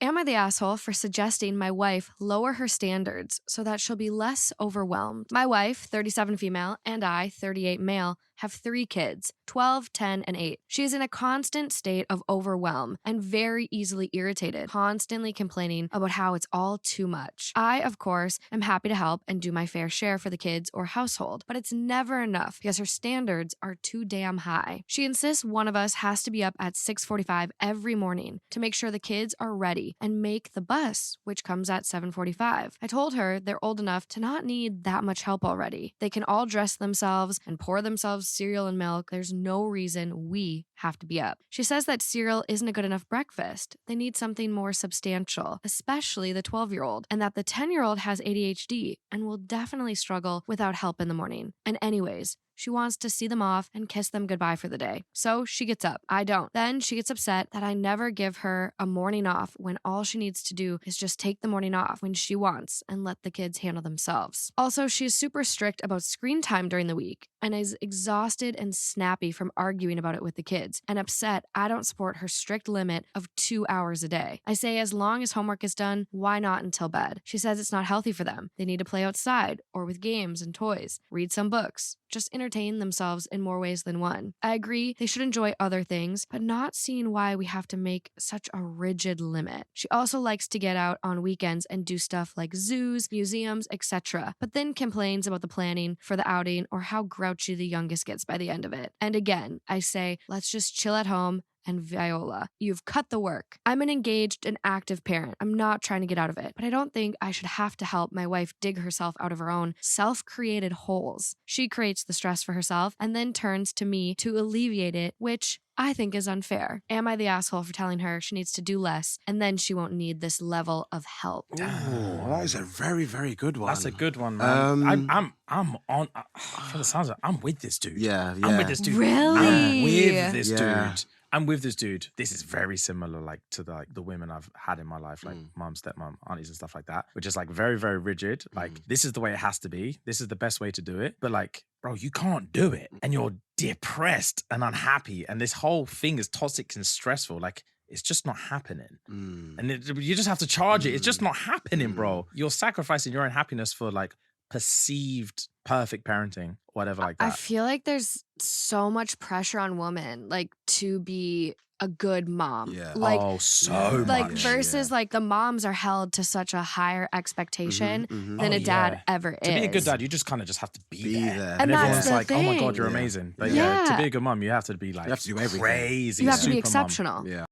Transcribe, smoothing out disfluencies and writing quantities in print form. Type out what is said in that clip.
Am I the asshole for suggesting my wife lower her standards so that she'll be less overwhelmed? My wife, 37 female, and I, 38 male, have 3 kids, 12, 10, and 8. She is in a constant state of overwhelm and very easily irritated, constantly complaining about how it's all too much. I, of course, am happy to help and do my fair share for the kids or household, but it's never enough because her standards are too damn high. She insists one of us has to be up at 6:45 every morning to make sure the kids are ready and make the bus, which comes at 7:45. I told her they're old enough to not need that much help already. They can all dress themselves and pour themselves cereal and milk. There's no reason we have to be up. She says that cereal isn't a good enough breakfast. They need something more substantial, especially the 12-year-old, and that the 10-year-old has ADHD and will definitely struggle without help in the morning. And anyways, she wants to see them off and kiss them goodbye for the day. So she gets up. I don't. Then she gets upset that I never give her a morning off when all she needs to do is just take the morning off when she wants and let the kids handle themselves. Also, she is super strict about screen time during the week and is exhausted and snappy from arguing about it with the kids and upset I don't support her strict limit of 2 hours a day. I say as long as homework is done, why not until bed? She says it's not healthy for them. They need to play outside or with games and toys, read some books, just entertain themselves in more ways than one. I agree they should enjoy other things, but not seeing why we have to make such a rigid limit. She also likes to get out on weekends and do stuff like zoos, museums, etc., but then complains about the planning for the outing or how grouchy the youngest gets by the end of it. And again, I say, let's just chill at home. And Viola, you've cut the work. I'm an engaged and active parent. I'm not trying to get out of it, but I don't think I should have to help my wife dig herself out of her own self-created holes. She creates the stress for herself and then turns to me to alleviate it, which I think is unfair. Am I the asshole for telling her she needs to do less and then she won't need this level of help? Oh, that is a very, very good one. That's a good one, man. I'm on. For the sounds of it, I'm with this dude. Yeah. I'm with this dude. Really? I'm with this Yeah. dude. I'm with this dude. This is very similar, like to the women I've had in my life, like mum, stepmom, aunties, and stuff like that, which is like very, very rigid. Like this is the way it has to be. This is the best way to do it. But like, bro, you can't do it, and you're depressed and unhappy, and this whole thing is toxic and stressful. Like, it's just not happening. And you just have to charge it. It's just not happening, bro. You're sacrificing your own happiness for like perceived perfect parenting, whatever like that. I feel like there's so much pressure on women, like to be a good mom. Yeah. Like, so like much. versus like the moms are held to such a higher expectation than a dad ever is. To be a good dad, you just kind of just have to be there. And that's everyone's the like, oh my God, thing. you're amazing. But yeah, to be a good mom, you have to be like You have to do everything. crazy. You have to be super mom. exceptional. Yeah.